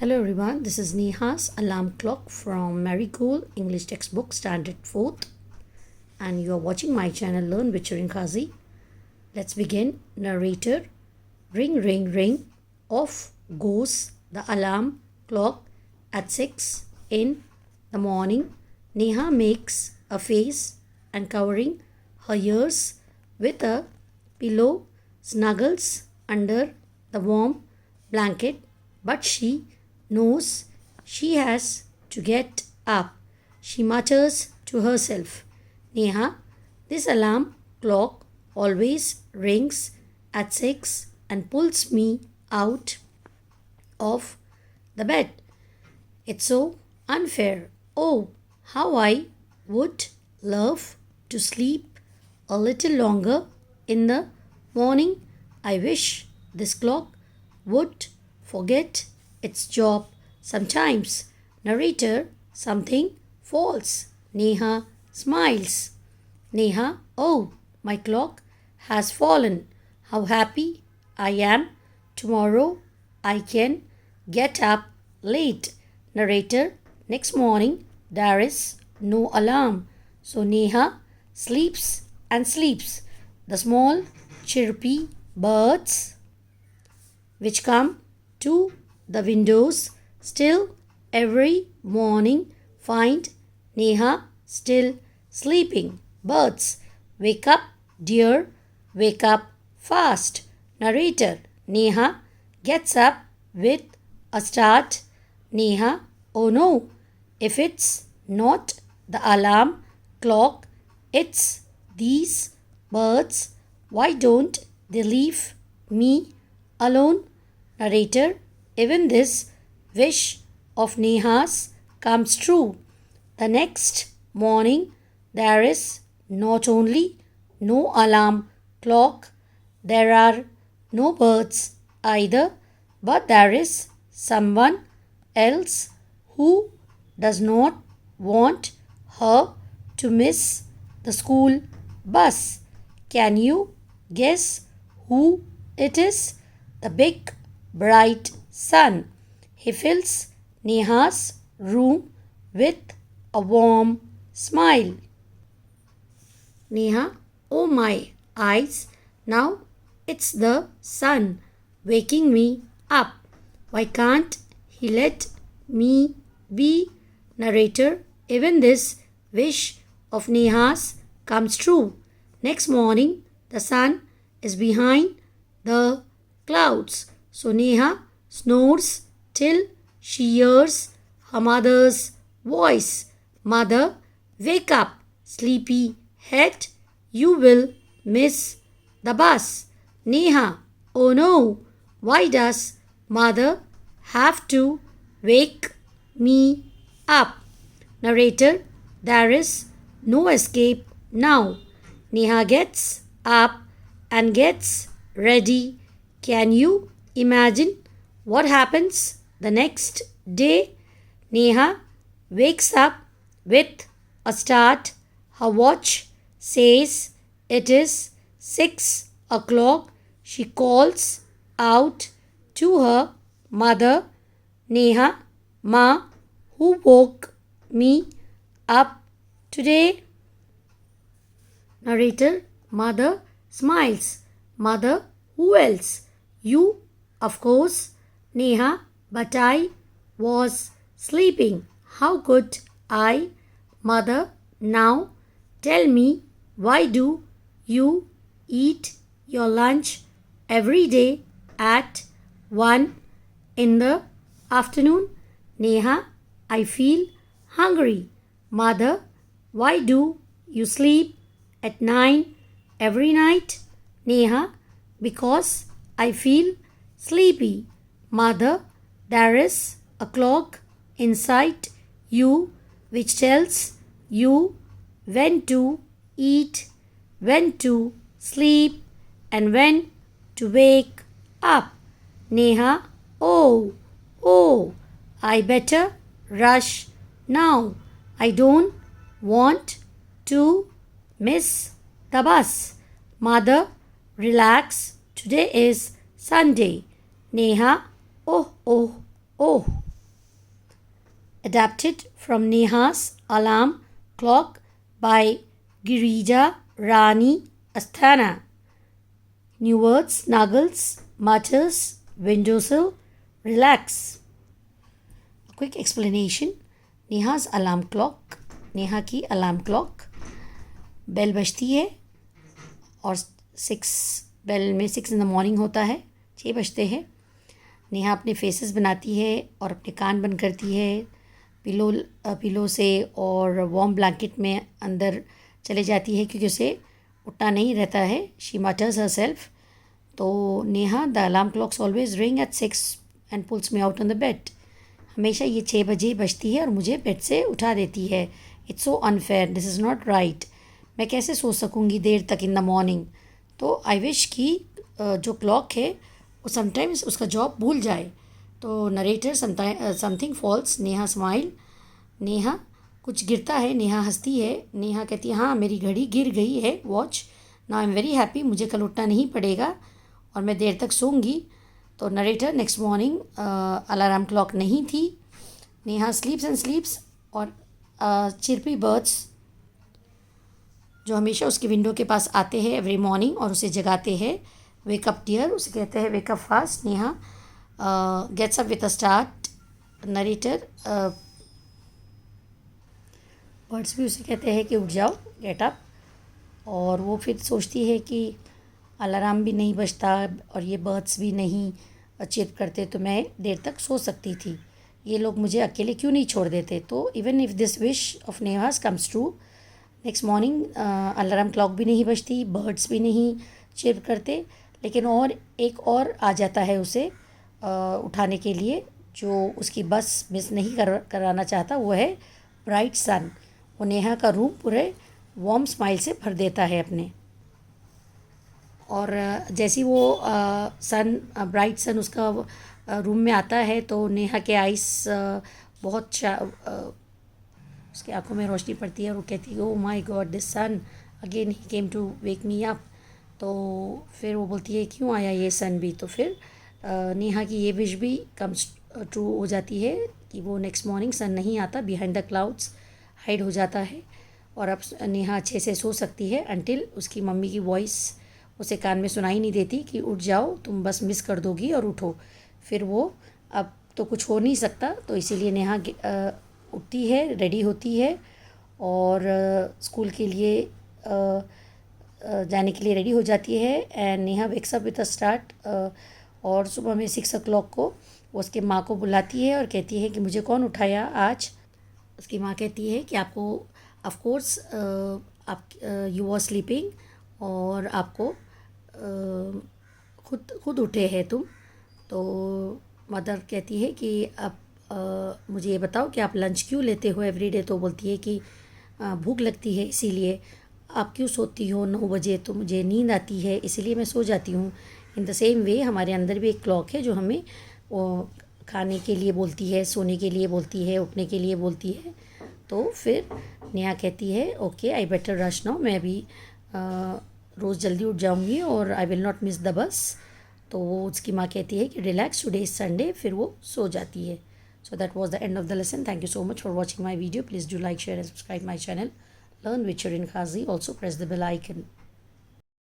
Hello everyone, this is Neha's alarm clock from Marigold English textbook standard 4th, and you are watching my channel Learn with Chirin Kazi. Let's begin. Narrator. Ring ring ring. Off goes the alarm clock at 6 in the morning. Neha makes a face and covering her ears with a pillow snuggles under the warm blanket, but she knows she has to get up. She mutters to herself, Neha, this alarm clock always rings at 6 and pulls me out of the bed. It's so unfair. Oh, how I would love to sleep a little longer in the morning. I wish this clock would forget its job sometimes. Narrator. Something falls. Neha smiles. Neha, oh, my clock has fallen. How happy I am. Tomorrow I can get up late. Narrator. Next morning there is no alarm, so Neha sleeps and sleeps. The small chirpy birds which come to the windows still every morning find Neha still sleeping. Birds, wake up, dear, wake up fast. Narrator. Neha gets up with a start. Neha, oh no, if it's not the alarm clock, it's these birds. Why don't they leave me alone? Narrator. Even this wish of Neha's comes true. The next morning there is not only no alarm clock, there are no birds either, but there is someone else who does not want her to miss the school bus. Can you guess who it is? The big bright sun. He fills Neha's room with a warm smile. Neha, oh my eyes, now it's the sun waking me up. Why can't he let me be? Narrator. Even this wish of Neha's comes true. Next morning the sun is behind the clouds, so Neha snores till she hears her mother's voice. Mother, wake up, sleepy head, you will miss the bus. Neha, oh no, why does mother have to wake me up? Narrator. There is no escape now. Neha gets up and gets ready. Can you imagine what happens the next day? Neha wakes up with a start. Her watch says it is 6 o'clock. She calls out to her mother, Neha, Ma, who woke me up today? Narrator. Mother smiles. Mother, who else? You, of course. Neha, but I was sleeping. How could I? Mother, now tell me, why do you eat your lunch every day at 1 in the afternoon? Neha, I feel hungry. Mother, why do you sleep at 9 every night? Neha, because I feel sleepy. Mother, there is a clock inside you which tells you when to eat, when to sleep, and when to wake up. Neha, oh, I better rush now. I don't want to miss the bus. Mother, relax. Today is Sunday. Neha, oh. adapted from Neha's Alarm Clock by Girija Rani Asthana. New words: Nuggles, Mutters, Windowsill, Relax. A quick explanation. Neha's alarm clock. Neha की alarm clock. Bell बजती है और 6 bell में 6 in the morning होता है, 6 बजते हैं. नेहा अपने फेसेस बनाती है और अपने कान बंद करती है पिलो से और वार्म ब्लैंकेट में अंदर चले जाती है क्योंकि उसे उठना नहीं रहता है. She matters herself. तो Neha, the alarm clocks always ring at 6 and pulls me out on the bed. हमेशा ये 6 बजे बजती है और मुझे बेड से उठा देती है. It's so unfair, this is not right. मैं कैसे सो सकूँगी देर तक इन द मॉर्निंग. तो आई विश कि जो क्लॉक है वो समटाइम्स उसका जॉब भूल जाए. तो narrator, something false. Neha smile. Neha, कुछ गिरता है. नेहा हंसती है. नेहा कहती है, हाँ मेरी घड़ी गिर गई है, watch. Now I am very happy, मुझे कल उठना नहीं पड़ेगा और मैं देर तक सोऊंगी. तो narrator, next morning alarm clock नहीं थी. नेहा स्लीप्स एंड स्लीप्स. और चिरपी बर्ड्स जो हमेशा उसकी विंडो के पास आते हैं एवरी मॉर्निंग और उसे जगाते हैं. वेकअप डियर, उसे कहते हैं wake up fast. Neha gets up with a start. Narrator, birds भी उसे कहते हैं कि उठ जाओ, गेट अप. और वो फिर सोचती है कि अलार्म भी नहीं बजता और ये बर्ड्स भी नहीं चिप करते तो मैं देर तक सो सकती थी. ये लोग मुझे अकेले क्यों नहीं छोड़ देते. तो even if this wish of नेहास comes true, next morning alarm clock भी नहीं बजती, बर्ड्स भी नहीं चिप करते, लेकिन और एक और आ जाता है उसे उठाने के लिए, जो उसकी बस मिस नहीं कराना चाहता. वो है ब्राइट सन. वो नेहा का रूम पूरे वार्म स्माइल से भर देता है अपने. और जैसी वो सन, ब्राइट सन उसका रूम में आता है तो नेहा के आइस बहुत उसकी आंखों में रोशनी पड़ती है और वो कहती है, oh my God, this sun again he came to wake me up. तो फिर वो बोलती है, क्यों आया ये सन भी. तो फिर नेहा की ये विश भी कम्स ट्रू हो जाती है कि वो नेक्स्ट मॉर्निंग सन नहीं आता, बिहाइंड द क्लाउड्स हाइड हो जाता है और अब नेहा अच्छे से सो सकती है अनटिल उसकी मम्मी की वॉइस उसे कान में सुनाई नहीं देती कि उठ जाओ, तुम बस मिस कर दोगी और उठो. फिर वो अब तो कुछ हो नहीं सकता. तो इसीलिए नेहा उठती है, रेडी होती है और स्कूल के लिए जाने के लिए रेडी हो जाती है. And Neha wakes up with a start. और सुबह में 6 o'clock को वो उसके माँ को बुलाती है और कहती है कि मुझे कौन उठाया आज. उसकी माँ कहती है कि आपको ऑफ कोर्स आप यू वर स्लीपिंग और आपको खुद उठे हैं तुम. तो मदर कहती है कि आप मुझे ये बताओ कि आप लंच क्यों लेते हो एवरीडे. तो बोलती है कि भूख लगती है इसीलिए. आप क्यों सोती हो 9 बजे. तो मुझे नींद आती है इसीलिए मैं सो जाती हूँ. इन द सेम वे हमारे अंदर भी एक क्लॉक है जो हमें वो खाने के लिए बोलती है, सोने के लिए बोलती है, उठने के लिए बोलती है. तो फिर नेहा कहती है, okay I better rush now. मैं अभी रोज़ जल्दी उठ जाऊंगी और I will not miss the bus. तो वो उसकी माँ कहती है कि रिलैक्स, टुडे इज संडे. फिर वो सो जाती है. So that was the end of the lesson. Thank you so much for watching my video. Please do like, share and subscribe my channel learn with Shirin Khaji. Also press the bell icon.